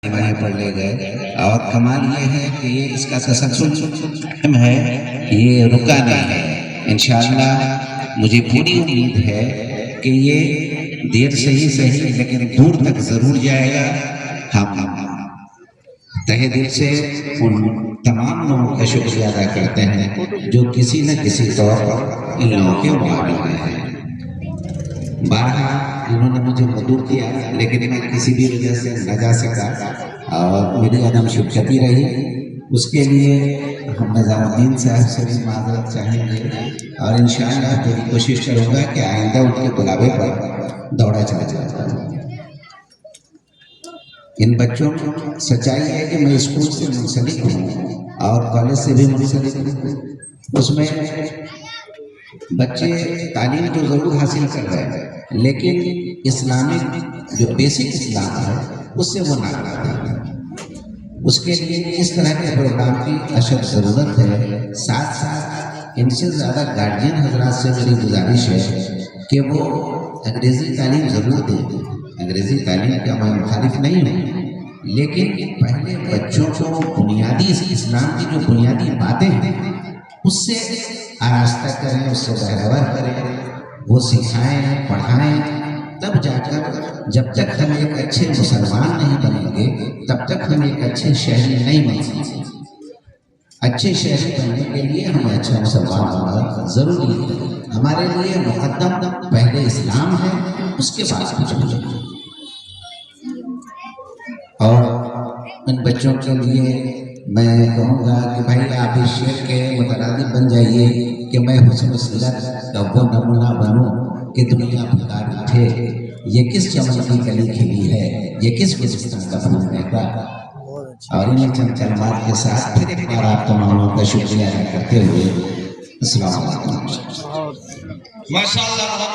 وہیں پر لے گئے اور کمال یہ ہے کہ یہ اس کا تسلسل ہے، یہ رکا نہیں ہے۔ انشاءاللہ مجھے پوری امید ہے کہ یہ دیر سے ہی صحیح لیکن دور تک ضرور جائے گا۔ ہم تہہ دل سے ان تمام لوگوں کا شکریہ ادا کرتے ہیں جو کسی نہ کسی طور پر ان لوگوں کے معاون ہیں۔ بارہا انہوں نے مجھے مدعو کیا لیکن میں کسی بھی وجہ سے نہ جا سکا اور میری عدم شرکتی رہی، اس کے لیے ہم نظام الدین صاحب سے بھی معذرت چاہیں گے اور انشاءاللہ پوری کوشش کروں گا کہ آئندہ ان کے بلاوے پر دوڑا چلا جاؤں۔ ان بچوں کو سچائی ہے کہ میں اسکول سے منسلک ہوں اور کالج سے بھی منسلک ہوں، اس میں بچے تعلیم تو ضرور حاصل کر رہے ہیں لیکن اسلامک جو بیسک اسلام ہے اس سے وہ ناراض ہیں۔ اس کے لیے اس طرح کے پروگرام کی اشد ضرورت ہے۔ ساتھ ساتھ ان سے زیادہ گارجین حضرات سے میری گزارش ہے کہ وہ انگریزی تعلیم ضرور دیں۔ انگریزی تعلیم کا میں مخالف نہیں ہوں لیکن پہلے بچوں کو بنیادی اسلام کی جو بنیادی باتیں ہیں اس سے آراستہ کریں، اس سے بہرور کریں، وہ سکھائیں، پڑھائیں، تب جا کر جب تک ہم ایک اچھے مسلمان نہیں بنیں گے تب تک ہم ایک اچھے شہری نہیں بن سکتے۔ اچھے شہری بننے کے لیے ہمیں اچھا مسلمان ہونا ضروری ہے۔ ہمارے لیے مقدم پہلے اسلام ہے، اس کے بعد کچھ بھی۔ اور ان بچوں کے لیے میں کہوں گا کہ بھائی آپ اس شعر کے مترادف بن جائیے کہ میں حسن سیرت کا وہ نمونہ بنوں کہ دنیا پکار اٹھے، یہ کس چمن کی کلی کھلی ہے، یہ کس گلستان کا پھول مہکا۔ اور انہیں چند کلمات کے ساتھ پھر ایک بار آپ تماموں کا شکریہ ادا کرتے ہوئے السلام علیکم۔ ماشاءاللہ۔